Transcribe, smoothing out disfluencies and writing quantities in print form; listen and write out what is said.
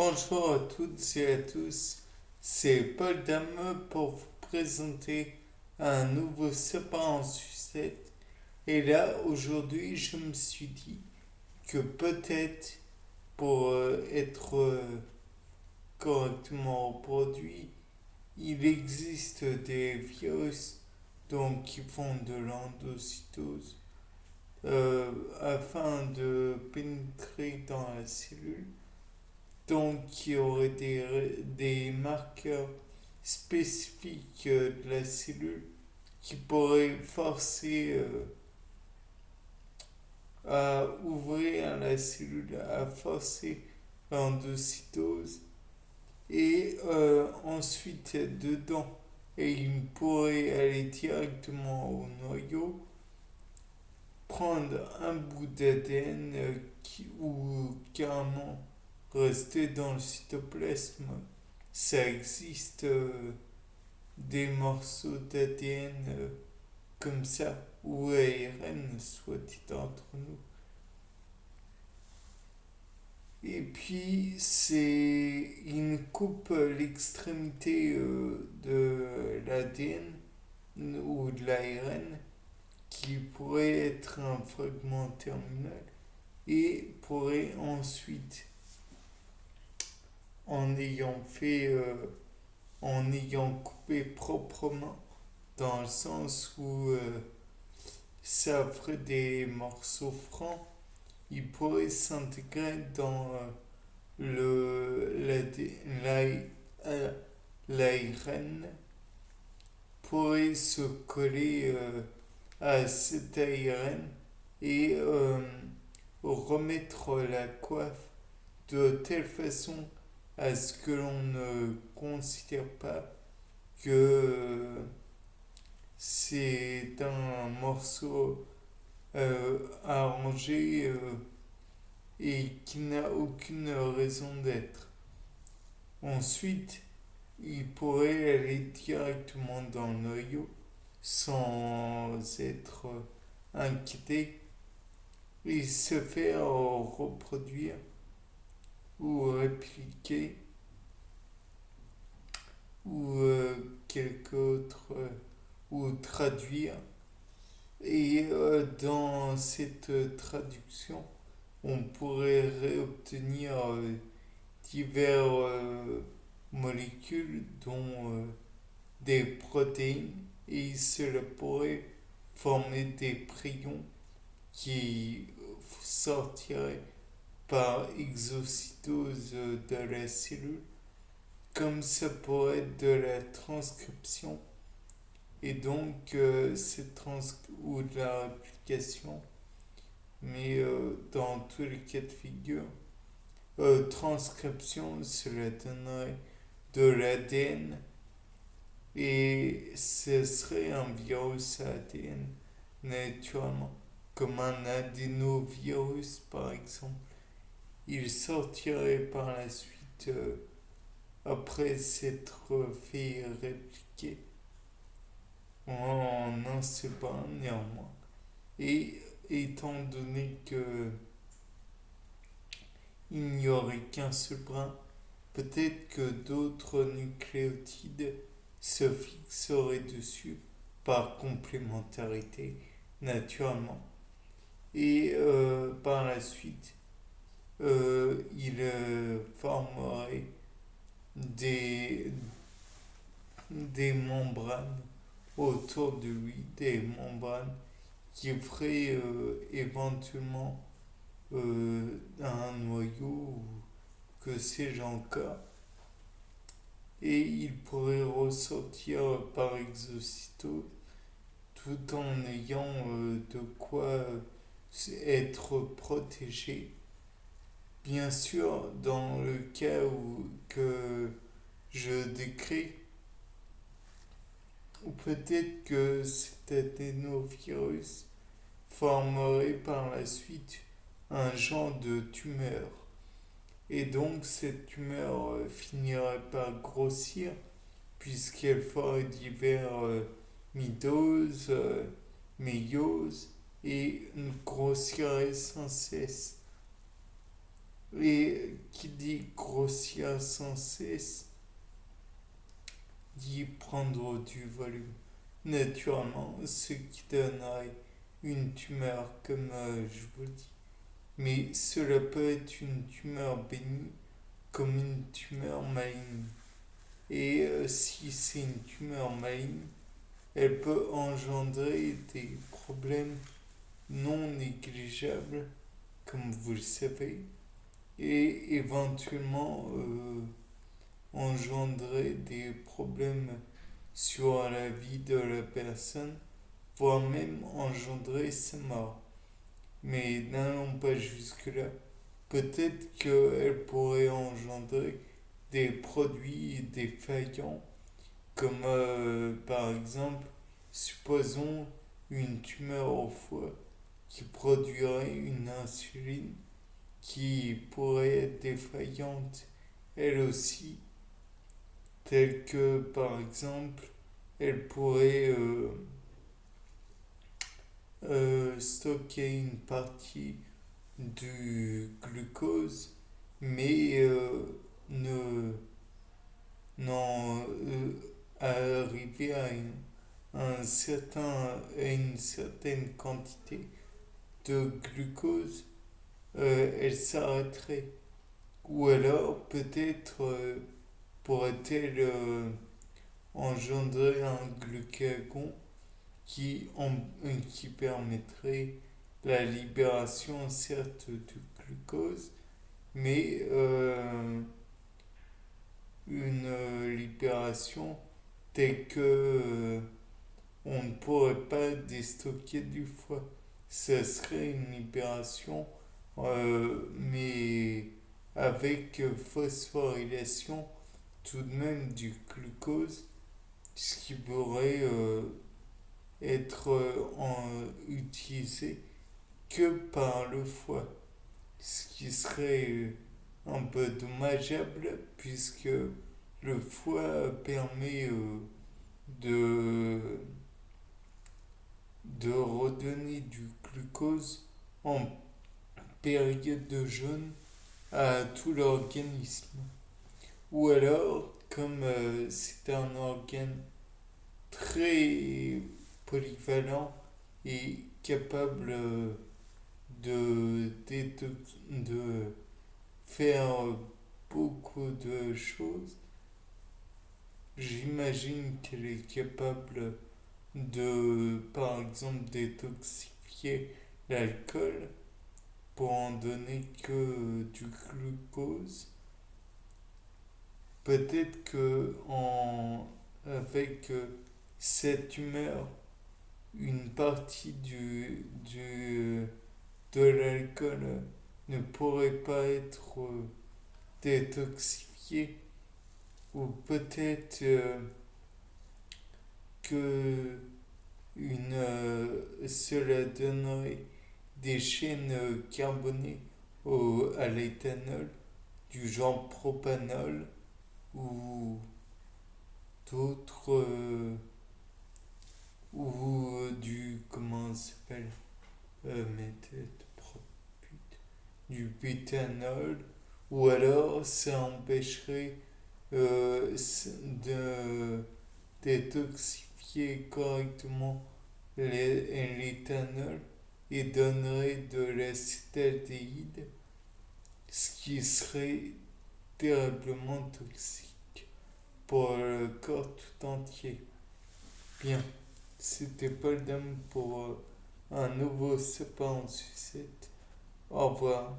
Bonjour à toutes et à tous, c'est Paul Dameux pour vous présenter un nouveau sapin en sucette. Et là, aujourd'hui, je me suis dit que peut-être pour être correctement reproduit, il existe des virus donc, qui font de l'endocytose afin de pénétrer dans la cellule. Donc, il y aurait des marqueurs spécifiques de la cellule qui pourraient forcer à ouvrir la cellule, à forcer l'endocytose. Et ensuite, dedans, et il pourrait aller directement au noyau, prendre un bout d'ADN ou carrément rester dans le cytoplasme. Ça existe des morceaux d'ADN comme ça, ou ARN, soit dit entre nous. Et puis, c'est une coupe l'extrémité de l'ADN ou de l'ARN qui pourrait être un fragment terminal et pourrait ensuite, en ayant fait, en ayant coupé proprement, dans le sens où ça ferait des morceaux francs, il pourrait s'intégrer dans l'ARN, pourrait se coller à cet ARN et remettre la coiffe de telle façon à ce que l'on ne considère pas que c'est un morceau arrangé et qui n'a aucune raison d'être. Ensuite, il pourrait aller directement dans le noyau sans être inquiété et se faire reproduire ou répliquer ou quelque autre ou traduire. Et dans cette traduction, on pourrait réobtenir divers molécules dont des protéines et cela pourrait former des prions qui sortiraient par exocytose de la cellule, comme ça pourrait être de la transcription et donc ou de la réplication, mais dans tous les cas de figure, transcription, cela donnerait de l'ADN et ce serait un virus à ADN naturellement, comme un adénovirus par exemple. Il sortirait par la suite après s'être fait répliquer en un seul brin néanmoins. Et étant donné que il n'y aurait qu'un seul brin, peut-être que d'autres nucléotides se fixeraient dessus par complémentarité, naturellement. Et par la suite, il formerait des, des membranes autour de lui, des membranes qui feraient éventuellement un noyau ou que sais-je encore. Et il pourrait ressortir par exocytose tout en ayant de quoi être protégé. Bien sûr, dans le cas où que je décris, ou peut-être que cet adénovirus formerait par la suite un genre de tumeur. Et donc cette tumeur finirait par grossir puisqu'elle ferait divers mitoses, méioses et grossirait sans cesse. Et qui dit grossir sans cesse, dit prendre du volume. Naturellement, ce qui donnerait une tumeur, comme je vous le dis. Mais cela peut être une tumeur bénigne comme une tumeur maligne. Et si c'est une tumeur maligne, elle peut engendrer des problèmes non négligeables, comme vous le savez, et éventuellement engendrer des problèmes sur la vie de la personne, voire même engendrer sa mort. Mais n'allons pas jusque-là. Peut-être qu'elle pourrait engendrer des produits défaillants, comme par exemple, supposons une tumeur au foie qui produirait une insuline qui pourrait être défaillante elle aussi, telle que par exemple, elle pourrait stocker une partie du glucose, mais ne n'en arriver à une certaine quantité de glucose, elle s'arrêterait. Ou alors peut-être pourrait-elle engendrer un glucagon qui permettrait la libération certes du glucose, mais une libération telle que on ne pourrait pas déstocker du foie. Ce serait une libération, mais avec phosphorylation tout de même du glucose, ce qui pourrait être utilisé que par le foie, ce qui serait un peu dommageable puisque le foie permet de, de redonner du glucose en période de jeûne à tout l'organisme. Ou alors, comme c'est un organe très polyvalent et capable de faire beaucoup de choses, j'imagine qu'elle est capable de, par exemple, détoxifier l'alcool pour en donner que du glucose. Peut-être que avec cette humeur, une partie de l'alcool ne pourrait pas être détoxifiée, ou peut-être que cela donnerait des chaînes carbonées à l'éthanol, du genre propanol, ou d'autres, ou du, comment ça s'appelle, méthode propute, du butanol, ou alors ça empêcherait de détoxifier correctement l'éthanol et donnerait de l'acétaldéhyde, ce qui serait terriblement toxique pour le corps tout entier. Bien, c'était Paul Dame pour un nouveau sapin en sucette. Au revoir.